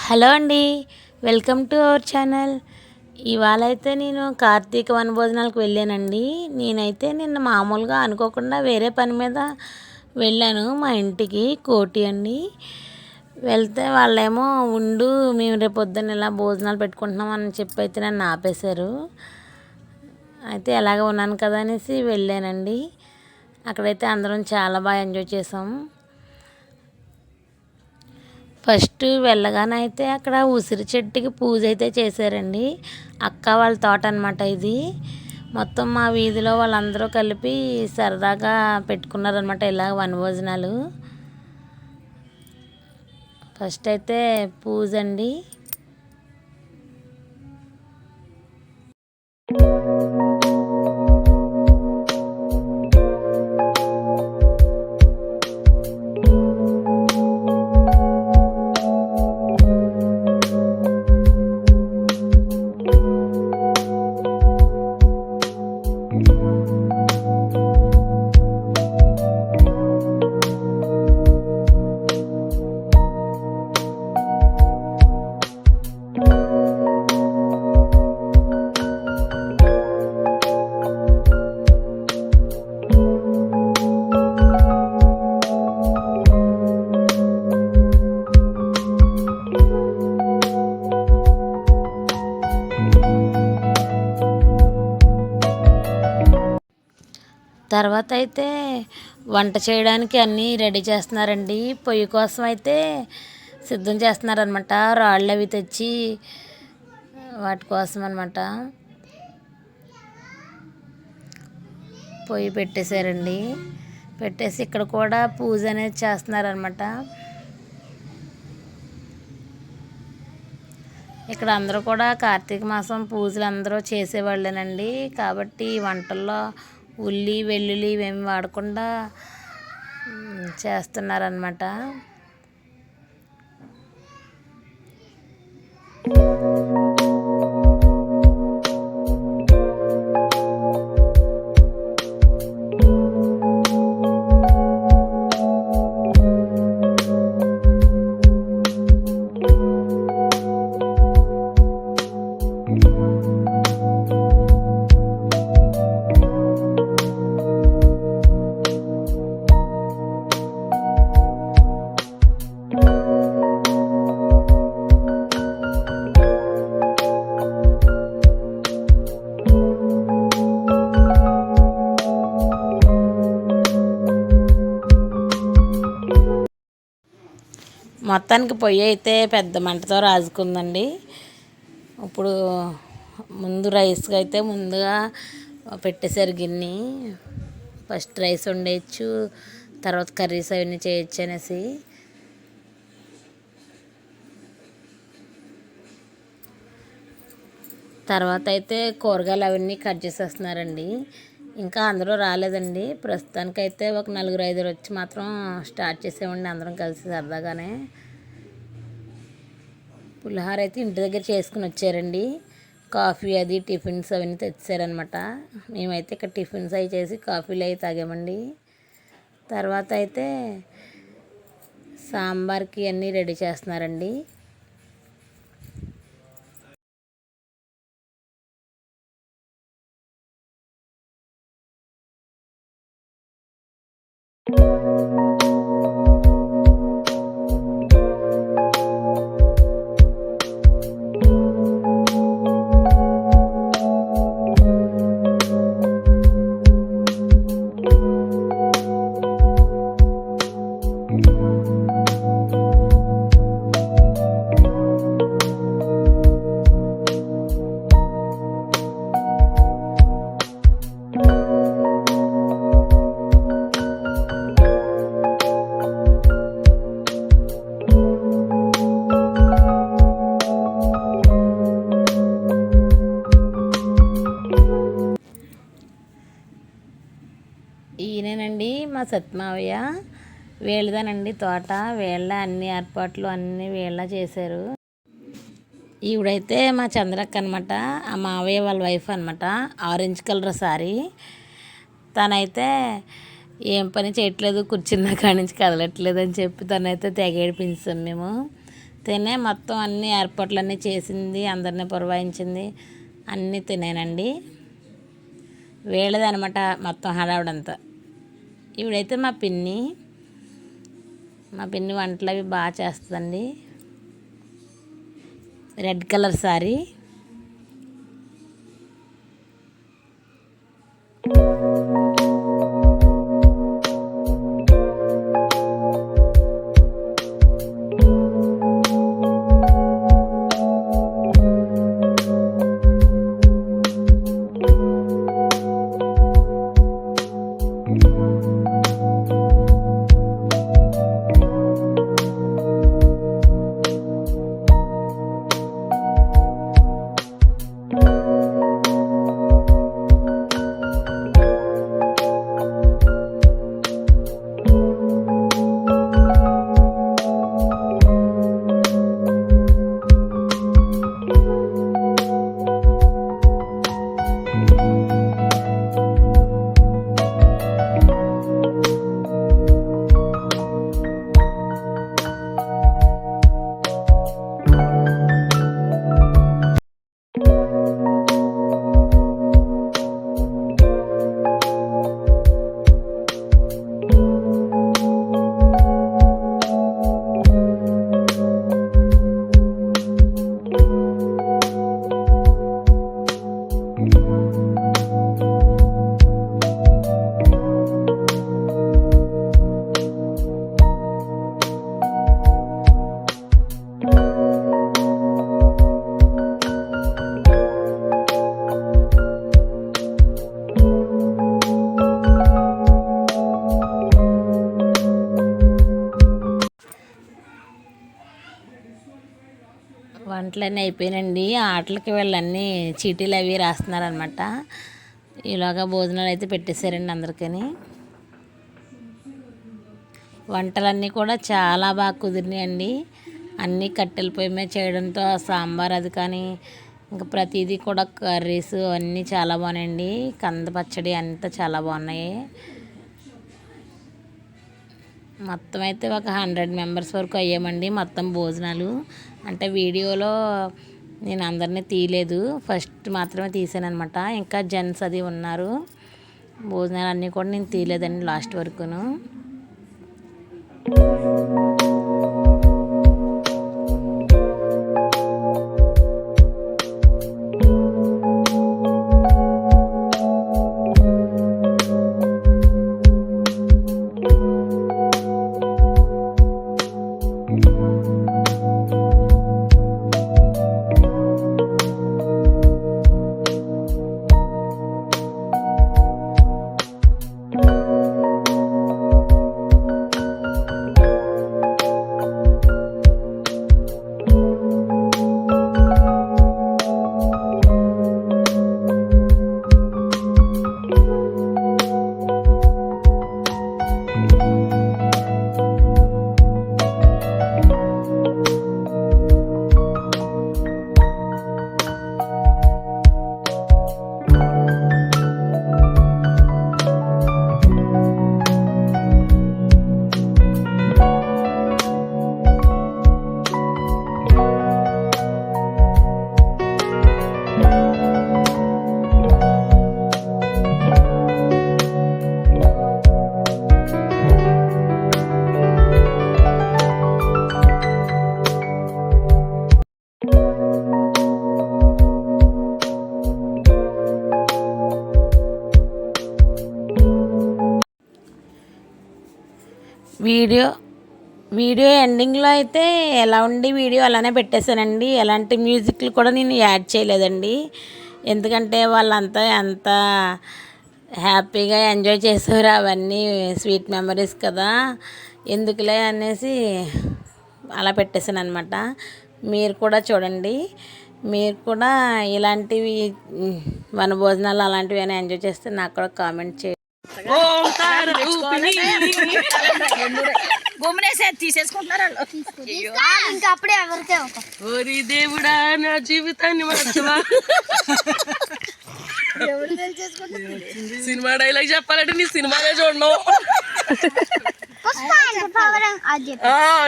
Hello అండి, welcome to our channel. ఇవాళ అయితే నేను కార్తీక వనభోజనాలకు వెళ్ళానండి. నేనైతే నిన్న మామూలుగా అనుకోకుండా వేరే పని మీద వెళ్ళాను మా ఇంటికి, కోటి అండి. వెళ్తే వాళ్ళేమో ఉండు, మేము రేపు పొద్దున్న ఇలా భోజనాలు పెట్టుకుంటున్నాం అని చెప్పి అయితే నన్ను ఆపేశారు. అయితే ఎలాగ ఉన్నాను కదా అనేసి వెళ్ళానండి. అక్కడైతే అందరం చాలా బాగా ఎంజాయ్ చేసాం. ఫస్ట్ వెళ్ళగానే అయితే అక్కడ ఉసిరి చెట్టుకి పూజ అయితే చేశారండి. అక్క వాళ్ళ తోట అనమాట ఇది. మొత్తం మా వీధిలో వాళ్ళందరూ కలిపి సరదాగా పెట్టుకున్నారనమాట ఇలా వనభోజనాలు. ఫస్ట్ అయితే పూజ అండి. తర్వాత అయితే వంట చేయడానికి అన్నీ రెడీ చేస్తున్నారండి. పొయ్యి కోసం అయితే సిద్ధం చేస్తున్నారనమాట. రాళ్ళు అవి తెచ్చి వాటి కోసం అనమాట పొయ్యి పెట్టేశారండి. పెట్టేసి ఇక్కడ కూడా పూజ అనేది చేస్తున్నారనమాట. ఇక్కడ అందరూ కూడా కార్తీక మాసం పూజలు అందరూ చేసేవాళ్ళేనండి. కాబట్టి వంటల్లో ఉల్లి వెల్లుల్లి ఇవేమి వాడకుండా చేస్తున్నారనమాట. మొత్తానికి పొయ్యి అయితే పెద్ద మంటతో రాజుకుందండి. ఇప్పుడు ముందు రైస్కి అయితే ముందుగా పెట్టేశారు గిన్నె. ఫస్ట్ రైస్ వండేయచ్చు, తర్వాత కర్రీస్ అవన్నీ చేయొచ్చు అనేసి. తర్వాత అయితే కూరగాయలు అవన్నీ కట్ చేసేస్తున్నారండి. ఇంకా అందరూ రాలేదండి. ప్రస్తుతానికైతే ఒక 4-5 వచ్చి మాత్రం స్టార్ట్ చేసేవండి అందరం కలిసి సరదాగానే. పులిహోర అయితే ఇంటి దగ్గర చేసుకుని వచ్చారండి. కాఫీ అది టిఫిన్స్ అవన్నీ తెచ్చారనమాట. మేమైతే ఇక్కడ టిఫిన్స్ అవి చేసి కాఫీలు అవి తాగామండి. తర్వాత అయితే సాంబార్కి అన్నీ రెడీ చేస్తున్నారండి. ఈయనేనండి మా సత్మావయ్య. వీళ్ళదేనండి తోట. వీళ్ళ అన్ని ఏర్పాట్లు అన్నీ వీళ్ళ చేశారు. ఈవిడైతే మా చంద్రక్క అనమాట, ఆ మావయ్య వాళ్ళ వైఫ్ అనమాట. Orange colour sorry. తనైతే ఏం పని చేయట్లేదు, కూర్చున్న కాడి నుంచి కదలట్లేదు అని చెప్పి తనైతే తెగ ఏడిపించాం మేము. తినే మొత్తం అన్ని ఏర్పాట్లన్నీ చేసింది, అందరినీ పురవాయించింది, అన్నీ తినేనండి. వీళ్ళదనమాట మొత్తం హడావుడంతా. ఇవిడైతే మా పిన్ని వంటలు అవి బాగా చేస్తుందండి. Red colour sorry. వంటలన్నీ అయిపోయినండి. ఆటలకి వీళ్ళన్నీ చీటీలు అవి రాస్తున్నారనమాట. ఈలోగా భోజనాలు అయితే పెట్టేశారండి అందరికీ. వంటలన్నీ కూడా చాలా బాగా కుదిరినాయండి. అన్నీ కట్టెల పొయ్యి మీద చేయడంతో సాంబార్ అది కానీ ఇంకా ప్రతిదీ కూడా కర్రీస్ అన్నీ చాలా బాగున్నాయండి. కంద పచ్చడి అంతా చాలా బాగున్నాయి. మొత్తం అయితే ఒక 100 మెంబర్స్ వరకు అయ్యామండి మొత్తం భోజనాలు. అంటే వీడియోలో నేను అందరినీ తీయలేదు, ఫస్ట్ మాత్రమే తీసాను అనమాట. ఇంకా జెంట్స్ అది ఉన్నారు. భోజనాలు అన్నీ కూడా నేను తీయలేదండి లాస్ట్ వరకును. వీడియో ఎండింగ్లో అయితే ఎలా ఉండి వీడియో అలానే పెట్టేశానండి. ఎలాంటి మ్యూజిక్లు కూడా నేను యాడ్ చేయలేదండి. ఎందుకంటే వాళ్ళంతా ఎంత హ్యాపీగా ఎంజాయ్ చేసేవారు. అవన్నీ స్వీట్ మెమరీస్ కదా, ఎందుకులే అనేసి అలా పెట్టేశాను అనమాట. మీరు కూడా చూడండి, మీరు కూడా ఇలాంటివి వనభోజనాలు అలాంటివి అయినా ఎంజాయ్ చేస్తే నాకు కూడా కామెంట్ చేయండి. ఇంకా అప్పుడే ఎవరికే ఓరి దేవుడా నా జీవితాన్ని మార్చవా. సినిమా డైలాగ్ చెప్పాలంటే నీ సినిమానే చూడను.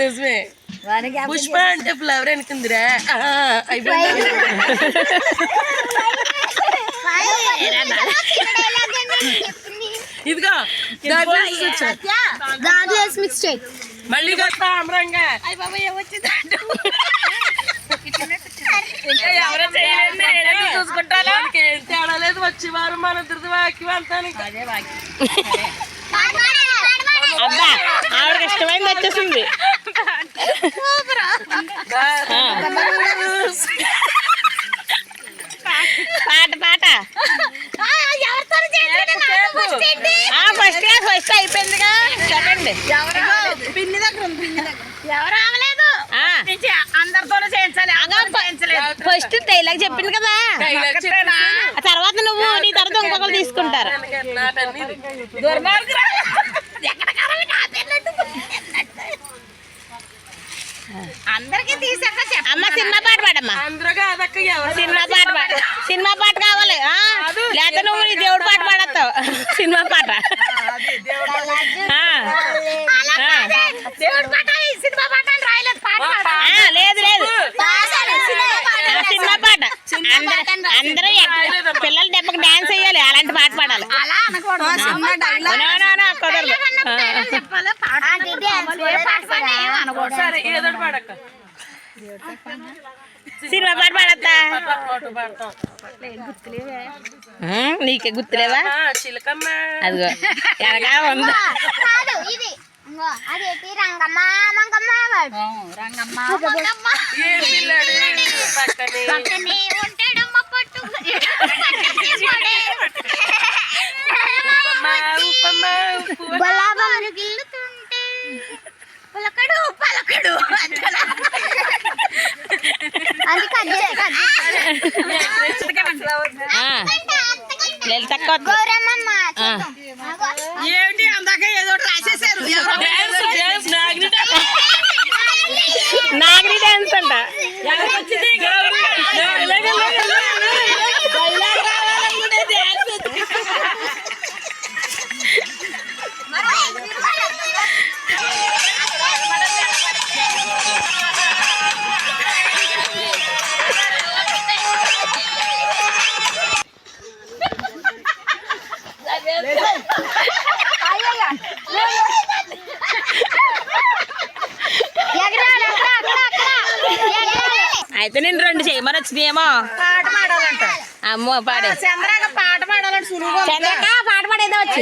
నిజమే. పుష్ప అంటే ఫ్లవర్ అనుకుందిరా అయిపోయింది. ఇదిగో మళ్ళీ తామ్రంగా చూసుకుంటాను. ఏం తేడా లేదు, వచ్చి వారు మన ఇద్దరిది వాకి వెళ్తాను. అబ్బా ఆవిడకి ఇష్టమైంది వచ్చేసింది. పాట పాట ఫస్ట్ అయిపోయిందిగా. చెప్పండి ఎవరు రావలేదు, అందరితోనే చేయించాలి. ఫస్ట్ డైలాగ్ చెప్పింది కదా, తర్వాత నువ్వు నీ తర్వాత ఇంకొకరు తీసుకుంటారు. అందరికి తీసాక అమ్మ సినిమా పాట పాడమ్మా. సినిమా పాట కావాలి, లేకపోతే నువ్వు నీ దేవుడు పాట పాడతావు. సినిమా పాట లేదు లేదు, సినిమా పాట. అందరూ పిల్లలు దెబ్బకి డాన్స్ వేయాలి, అలాంటి పాట పాడాలి. సినిమా పాట పాడతా, నీకే గుర్తులేవా? అదిగో ఎనగా ఉంది. ఏంటి అందాక ఏదో రాసేసారు. నాగరి డాన్స్ అంట. అయితే నేను 2 చేయమని వచ్చినాయేమో. పాట పాడాలంట. అమ్మో పాడే చంద్రక పాట పాడాలంటే సులువుగా. చంద్రక పాట పాడేదో వచ్చి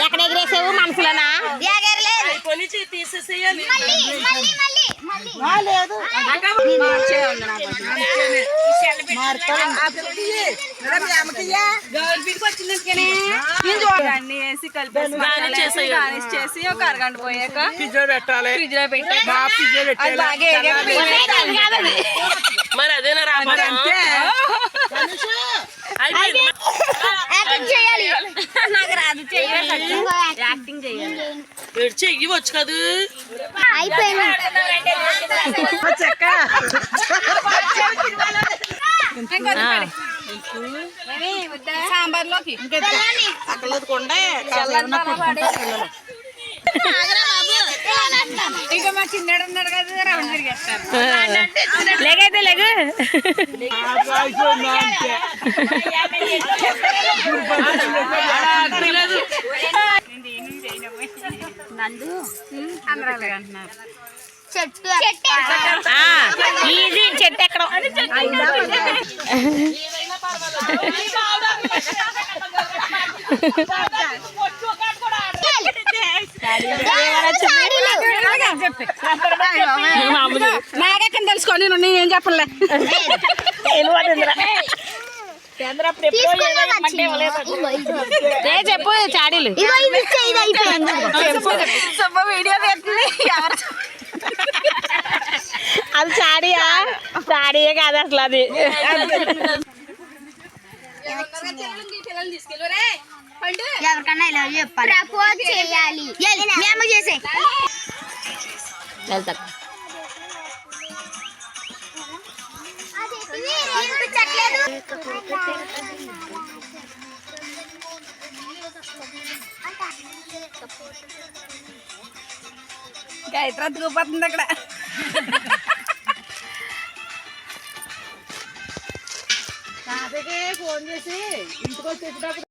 ఎక్కడ ఎగిరేసావు? మనసులోనా? తీసేసేయాలి. వేసి కలిపేసి ఒక అరగంట పోయాక ఫ్రిడ్జ్ లో పెట్టాలి. మరి అదేనా రాబోయే చెయ్యవచ్చు కదా. సాంబార్లోకి ఇంకా మా చిన్నాడు ఉన్నాడు కదా, రౌండ్ తిరిగేస్తారు. లేగైతే లేగు. ఈజీ చెట్టు ఎక్కడ నాగక్కని తెలుసుకో, నేనేం చెప్పలే. చెప్పు చాడీలు. వీడియో పెడుతుంది. అది చాడీయా? చాడీయే కాదు అసలు అది. ఎవరికన్నా ఇలా చెప్పాలి, ప్రపోజ్ చేయాలి. మేము చేసే వెళ్తా. గైట్రా దిగిపోతుంది అక్కడ ఫోన్ చేసి ఇంటికి వచ్చేటప్పుడు